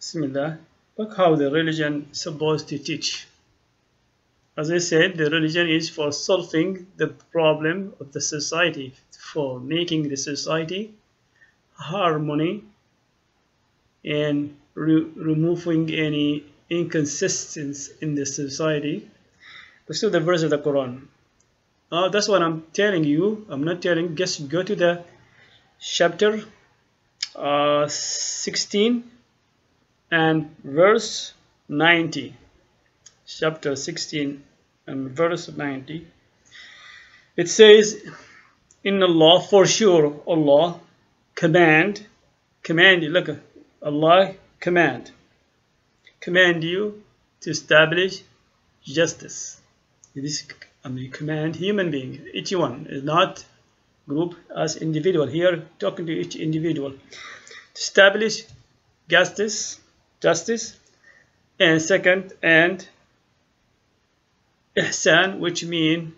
Bismillah. Look how the religion is supposed to teach. As I said, the religion is for solving the problem of the society, for making the society harmony and removing any inconsistency in the society. Let's do the verse of the Quran. That's what I'm telling you. I'm not telling. Just go to the chapter 16 and verse 90. Chapter 16 and verse 90. It says, "In Allah, for sure, Allah command you. Look, Allah command you to establish justice." This command human being, each one is not group as individual. Here talking to each individual to establish justice, and second, and ihsan, which mean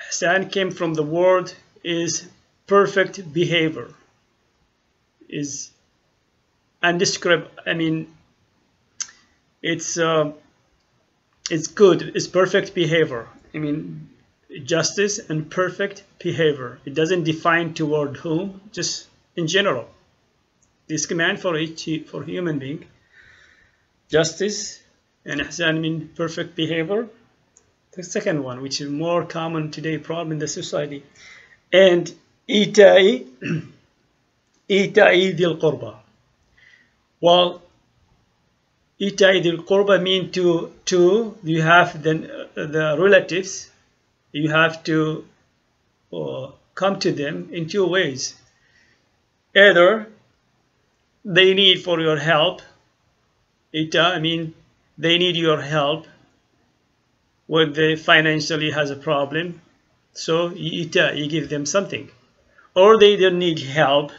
ihsan came from the word is perfect behavior, is undescribable. It's good, it's perfect behavior. Justice and perfect behavior. It doesn't define toward whom, just in general. This command for human being, justice and ihsan mean perfect behavior. The second one, which is more common today problem in the society, and ita'i dhil qurba. Well, ita'i dhil qurba mean to you have the relatives. You have to come to them in two ways. Either they need for your help. They need your help when they financially has a problem. So you give them something. Or they don't need help.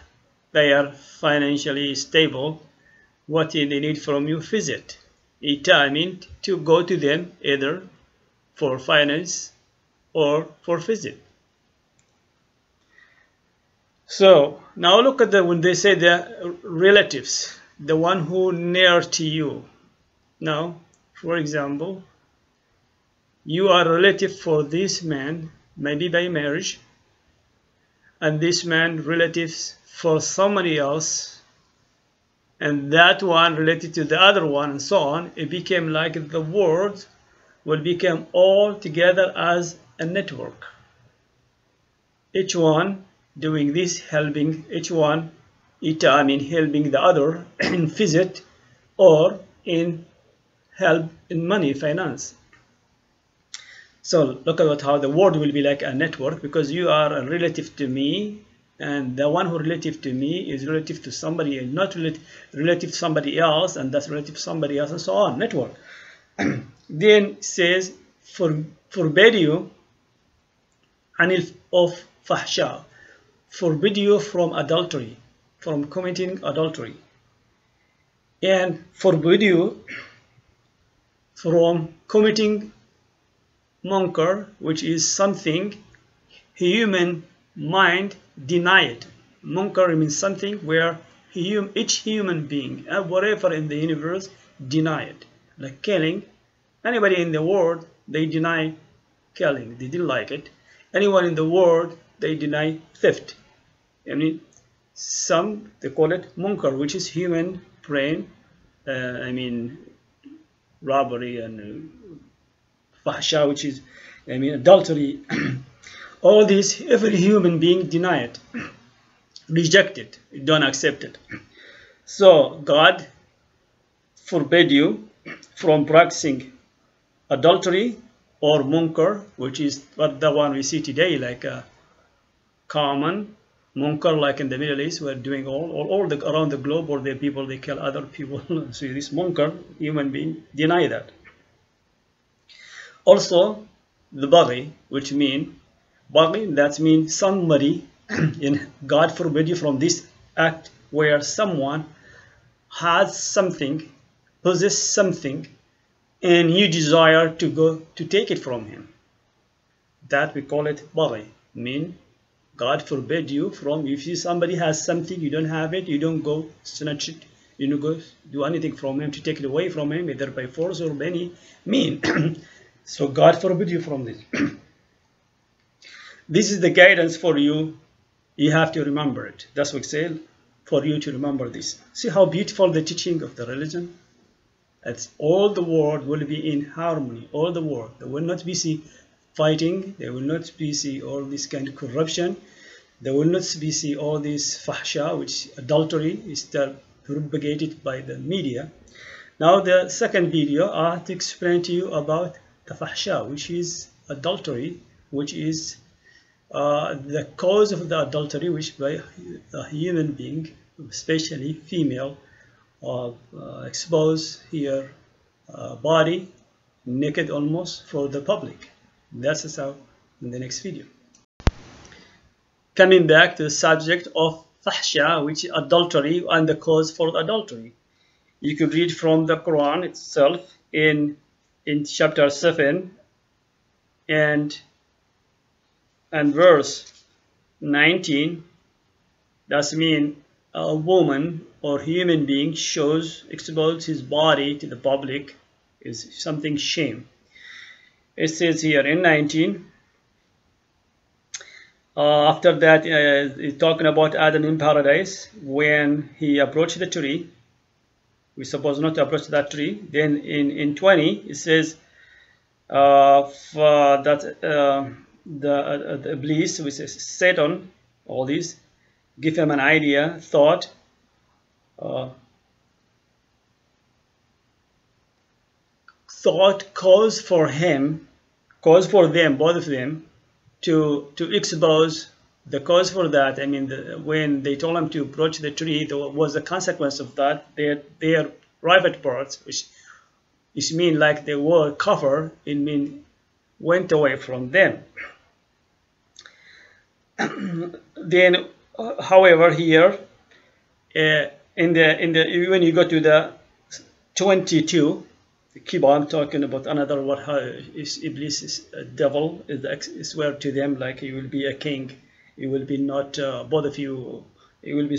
They are financially stable. What they need from you, visit. To go to them either for finance or for visit. So now look at when they say the relatives, the one who near to you. Now, for example, you are a relative for this man, maybe by marriage, and this man relatives for somebody else, and that one related to the other one, and so on. It became like the world will become all together as a network. Each one doing this, helping each one, helping the other in visit or in help in money, finance. So look at how the world will be like a network, because you are a relative to me, and the one who relative to me is relative to somebody, and not relative to somebody else, and that's relative to somebody else, and so on. Network. Then it says, forbid you of fahsha, forbid you from adultery, from committing adultery, and forbid you from committing munkar, which is something human mind denied. Munkar means something where each human being, whatever in the universe, deny it. Like killing. Anybody in the world, they deny killing. They didn't like it. Anyone in the world, they deny theft. Some, they call it munkar, which is human brain. Robbery, and fahsha, which is, adultery. All these, every human being deny it, reject it, don't accept it. So God forbade you from practicing adultery or munkar, which is what the one we see today, like a common munkar, like in the Middle East, we're doing all around the globe, or the people, they kill other people. So this munkar, human being, deny that. Also, the baghi, which mean baghi, that means somebody, and God forbid you from this act where someone has something, possess something, and you desire to go to take it from him. That we call it baghi. God forbid you from, if you somebody has something, you don't have it, you don't go snatch it, you don't go do anything from him to take it away from him, either by force or by any mean. So God forbid you from this. This is the guidance for you. You have to remember it. That's what I say, for you to remember this. See how beautiful the teaching of the religion. It's all the world will be in harmony. All the world. There will not be see fighting. There will not be see all this kind of corruption. There will not be see all this fahsha, which adultery is propagated by the media. Now the second video, I have to explain to you about the fahsha, which is adultery, which is the cause of the adultery, which by a human being, especially female, expose her body naked almost for the public. That's how in the next video. Coming back to the subject of fahsha, which is adultery and the cause for adultery. You can read from the Quran itself in chapter 7 and verse 19. That means a woman or human being exposes his body to the public is something shame. It says here in 19, after that it's talking about Adam in paradise when he approached the tree. We're supposed not to approach that tree. Then in 20 it says the Iblis, which is Satan, all these, give him an idea, thought, cause for them, both of them, to expose. The cause for that, I mean, when they told him to approach the tree, there was a consequence of that. Their private parts, which mean like they were covered, it mean went away from them. Then, however, here when you go to the 22, keep on talking about another what is Iblis is a devil. Is swear to them like he will be a king. He will be not both of you. He will be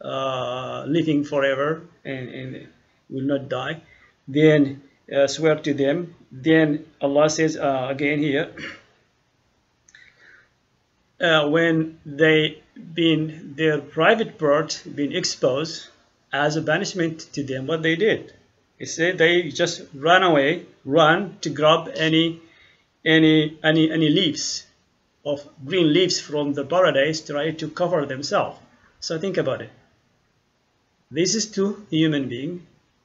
living forever and will not die. Then swear to them. Then Allah says again here, when their private part been exposed as a punishment to them, what they did, he said they just run to grab any leaves of green leaves from the paradise, try to cover themselves. So think about it. This is two human beings,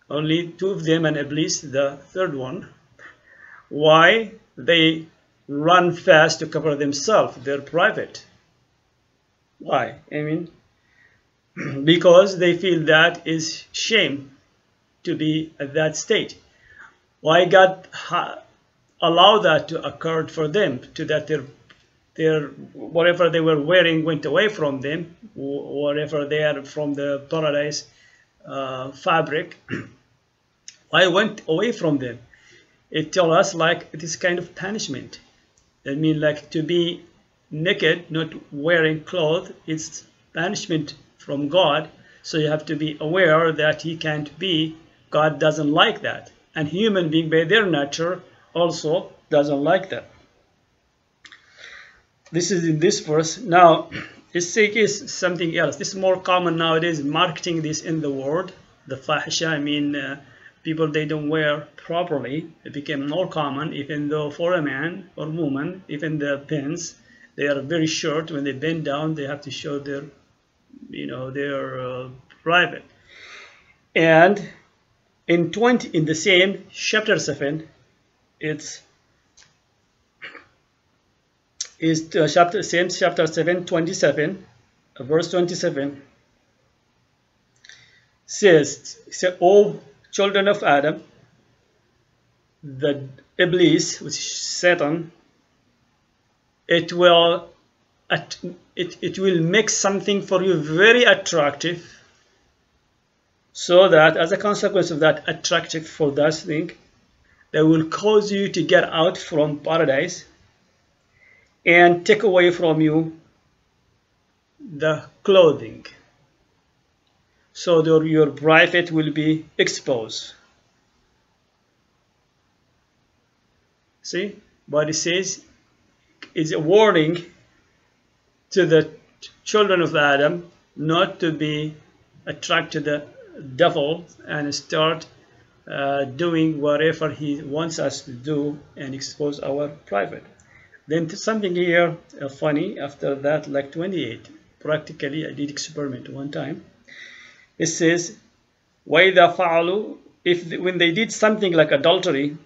only two of them and Iblis, the third one. Why they run fast to cover themselves? They're private. Why? I mean, because they feel that is shame to be at that state. Why God allowed that to occur for them, to that their whatever they were wearing went away from them, whatever they are from the paradise fabric. Why went away from them? It tells us like it is kind of punishment. I mean, like to be naked, not wearing clothes, it's punishment from God. So you have to be aware that He can't be. God doesn't like that, and human being by their nature also doesn't like that. This is in this verse. Now, it's something else. This is more common nowadays, marketing this in the world. The fahisha, I mean, people, they don't wear properly. It became more common, even though for a man or woman, even the pants, they are very short. When they bend down, they have to show their, their private. And in the same chapter 7, chapter 7, 27, verse 27 says, "O children of Adam, the Iblis, which is Satan, it will make something for you very attractive, so that as a consequence of that attractive for that thing, that will cause you to get out from paradise and take away from you the clothing. So your private will be exposed. See what it says is a warning to the children of Adam not to be attracted to the devil and start doing whatever he wants us to do and expose our private. Then something here funny after that, like 28. Practically, I did experiment one time. It says, وَإِذَا فَعَلُوا, when they did something like adultery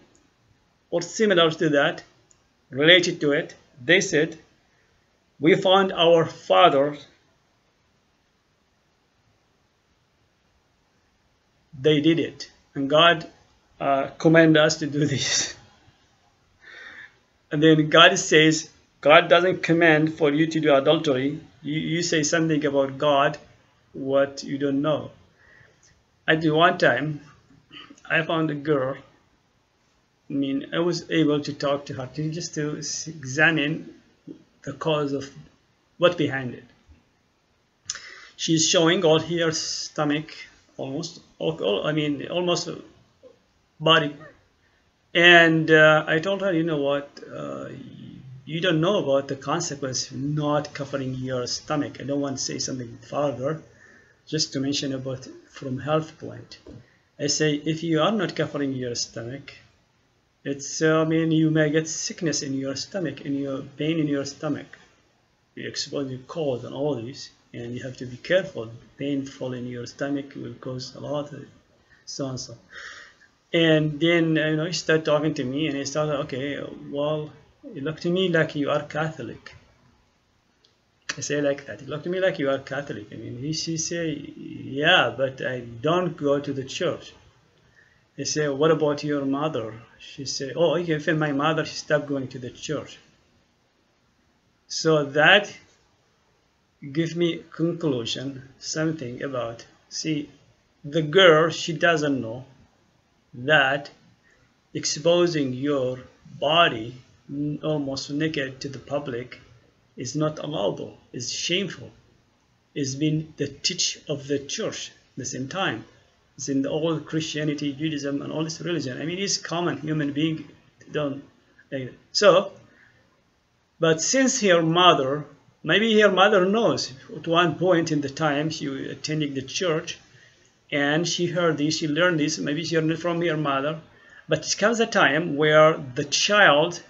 or similar to that, related to it, they said, we found our father, they did it, and God commanded us to do this. And then God says, God doesn't command for you to do adultery. You say something about God what you don't know. At one time, I found a girl. I mean, I was able to talk to her just to examine the cause of what behind it. She's showing all her stomach, almost body. And I told her, you know what, you don't know about the consequence of not covering your stomach. I don't want to say something further, just to mention about from health point. I say, if you are not covering your stomach, it's you may get sickness in your stomach and your pain in your stomach. You expose your cold and all this, and you have to be careful. Painful in your stomach will cause a lot of so and so. And then he started talking to me, and he started, okay, well, it looked to me like you are Catholic. I say like that. It looked to me like you are Catholic. I mean, she say, yeah, but I don't go to the church. I say, what about your mother? She said, oh, even my mother, she stopped going to the church. So that gives me conclusion, something about, see, the girl, she doesn't know that exposing your body almost naked to the public is not allowable, is shameful. It's been the teach of the church at the same time. It's in the old Christianity, Judaism, and all this religion. I mean, it's common human being don't. So, but since her mother, maybe her mother knows at one point in the time she was attending the church, and she heard this, she learned this, maybe she learned from her mother, but it comes a time where the child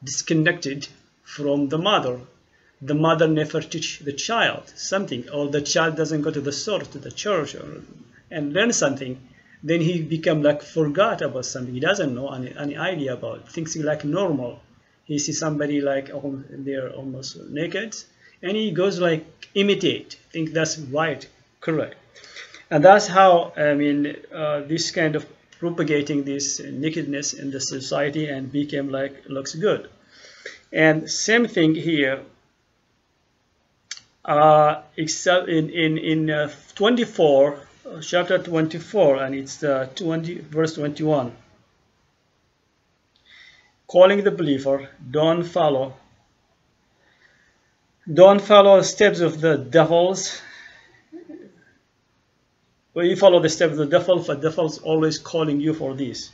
disconnected from the mother. The mother never teach the child something, or the child doesn't go to the source, to the church, and learn something. Then he become like forgot about something. He doesn't know any idea about things like normal. He sees somebody like they're almost naked, and he goes like imitate, think that's right, correct. And that's how, this kind of propagating this nakedness in the society and became like, looks good. And same thing here, except in 24, chapter 24, and it's 20, verse 21. Calling the believer, don't follow steps of the devils. When you follow the steps of the devil's always calling you for this.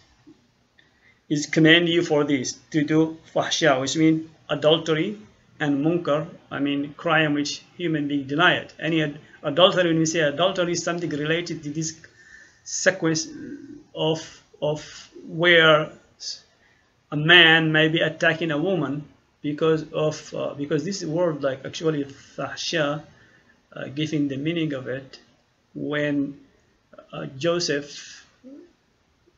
He's commanding you for this, to do fahsha, which means adultery, and munkar, crime which human being deny it. Any adultery, when we say adultery, is something related to this sequence of where a man may be attacking a woman because this word, like actually fahsha, giving the meaning of it, when Joseph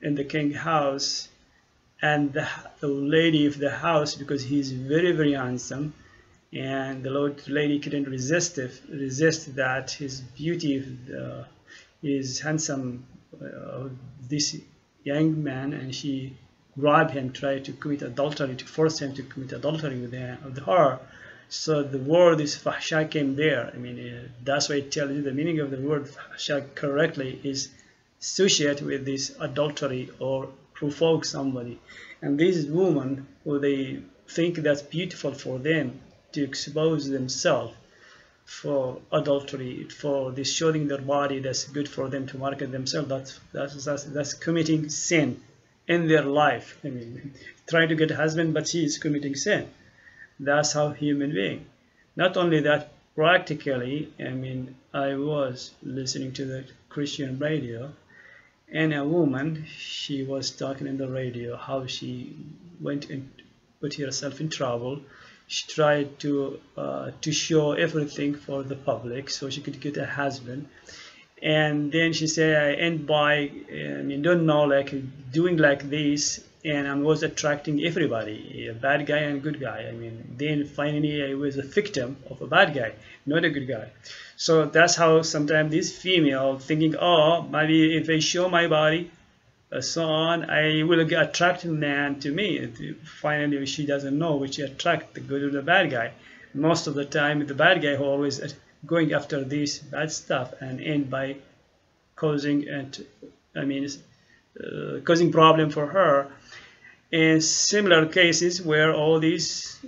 in the king's house, and the lady of the house, because he's very, very handsome, and the lady couldn't resist that his beauty, his handsome, this young man, and she grabbed him, tried to commit adultery, to force him to commit adultery with her. So the word is fahsha came there. That's why it tells you the meaning of the word fahsha correctly is associated with this adultery or provoke somebody. And these women who they think that's beautiful for them to expose themselves for adultery, for this showing their body that's good for them to market themselves. That's committing sin in their life. I mean, trying to get a husband, but she is committing sin. That's how human being. Not only that, practically, I mean, I was listening to the Christian radio, and a woman, she was talking in the radio how she went and put herself in trouble. She tried to show everything for the public so she could get a husband. And then she said, I end by, I mean, don't know, like doing like this, and I was attracting everybody, a bad guy and a good guy. I mean, then finally I was a victim of a bad guy, not a good guy. So that's how sometimes this female thinking, oh, maybe if I show my body, so on, I will attract a man to me. Finally, she doesn't know which attract the good or the bad guy. Most of the time, the bad guy who always going after this bad stuff and end by causing causing problem for her. In similar cases where all these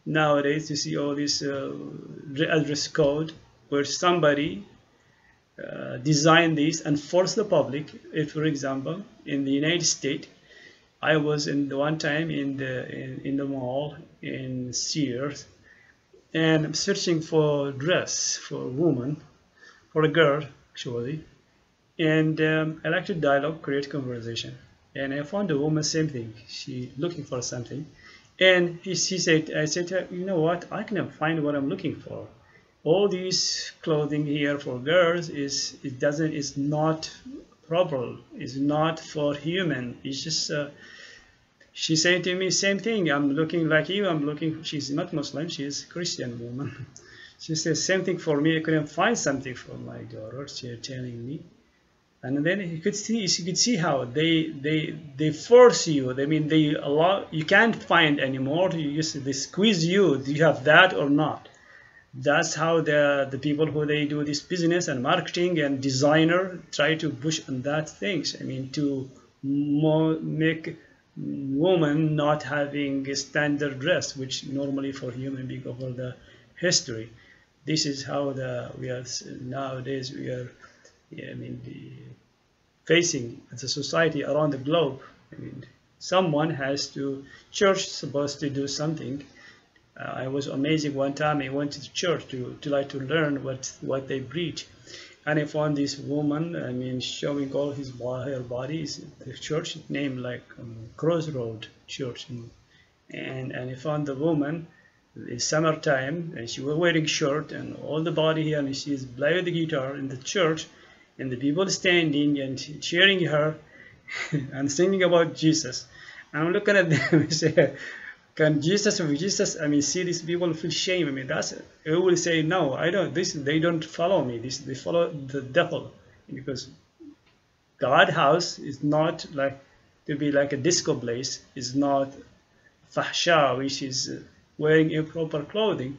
nowadays you see all this address code where somebody design this and force the public. If, for example, in the United States, I was in the one time in the mall in Sears, and I'm searching for dress for a woman, for a girl actually, and I like to dialogue, create conversation, and I found a woman, same thing. She looking for something, and she said, I said to her, you know what? I cannot find what I'm looking for. All these clothing here for girls is not proper, is not for human. It's just she said to me same thing. I'm looking like you. I'm looking. She's not Muslim. She's Christian woman. She says same thing for me. I couldn't find something for my daughter. She's telling me, and then you could see how they force you. I mean, they allow you can't find anymore. They squeeze you. Do you have that or not? That's how the people who they do this business and marketing and designer try to push on that things. I mean, to make women not having a standard dress, which normally for human being over the history. This is how we are nowadays. We are, I mean, facing the society around the globe. I mean, someone has to, church supposed to do something. I was amazing one time. I went to the church to learn what they preach, and I found this woman. I mean, showing all her body. The church named like Crossroad Church, and I found the woman. It's summertime, and she was wearing shirt and all the body here, and she's playing the guitar in the church, and the people standing and cheering her, and singing about Jesus. And I'm looking at them and say, can Jesus, I mean, see these people feel shame. I mean, that's, I will say, no, I don't, they don't follow me. They follow the devil, because God house is not like to be like a disco place. Is not fahsha, which is wearing improper clothing.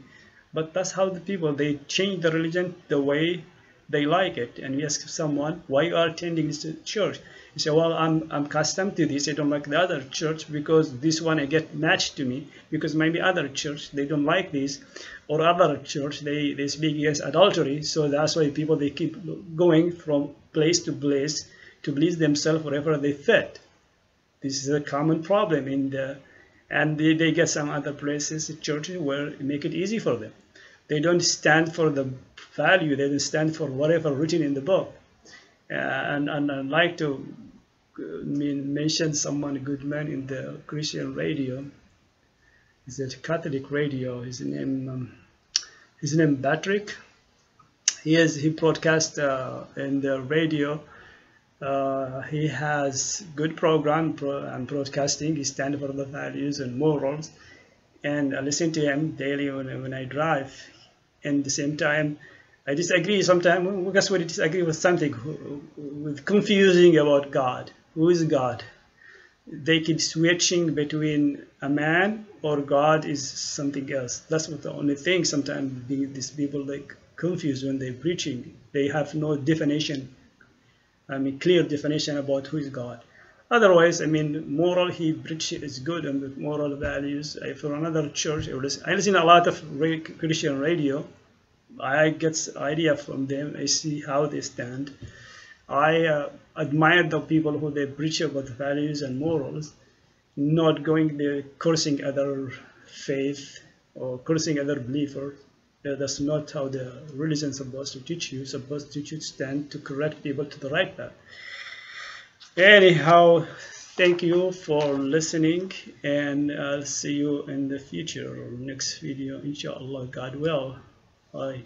But that's how the people, they change the religion the way they like it. And you ask someone, why you are attending this church? You say, well, I'm accustomed to this. I don't like the other church because this one I get matched to me, because maybe other church they don't like this, or other church they speak against adultery. So that's why people, they keep going from place to place to please themselves wherever they fit. This is a common problem in the, and they get some other places, churches, where it make it easy for them. They don't stand for the value. They don't stand for whatever written in the book. And I'd like to mention someone, a good man in the Christian radio. He's a Catholic radio. His name Patrick. He broadcasts in the radio. He has good program and broadcasting. He stands for the values and morals, and I listen to him daily when I drive. And at the same time, I disagree sometimes. Guess what? I disagree with something, with confusing about God. Who is God? They keep switching between a man or God is something else. That's what the only thing. Sometimes these people like confused when they're preaching. They have no definition. I mean, clear definition about who is God. Otherwise, I mean, moral he preaches is good, and the moral values. For another church, I listen a lot of Christian radio. I get idea from them. I see how they stand. I admire the people who they preach about values and morals, not going there cursing other faith or cursing other believers. That's not how the religion is supposed to teach you. It's supposed to teach you to stand to correct people to the right path. Anyhow, thank you for listening, and I'll see you in the future or next video, inshallah, God will. Bye.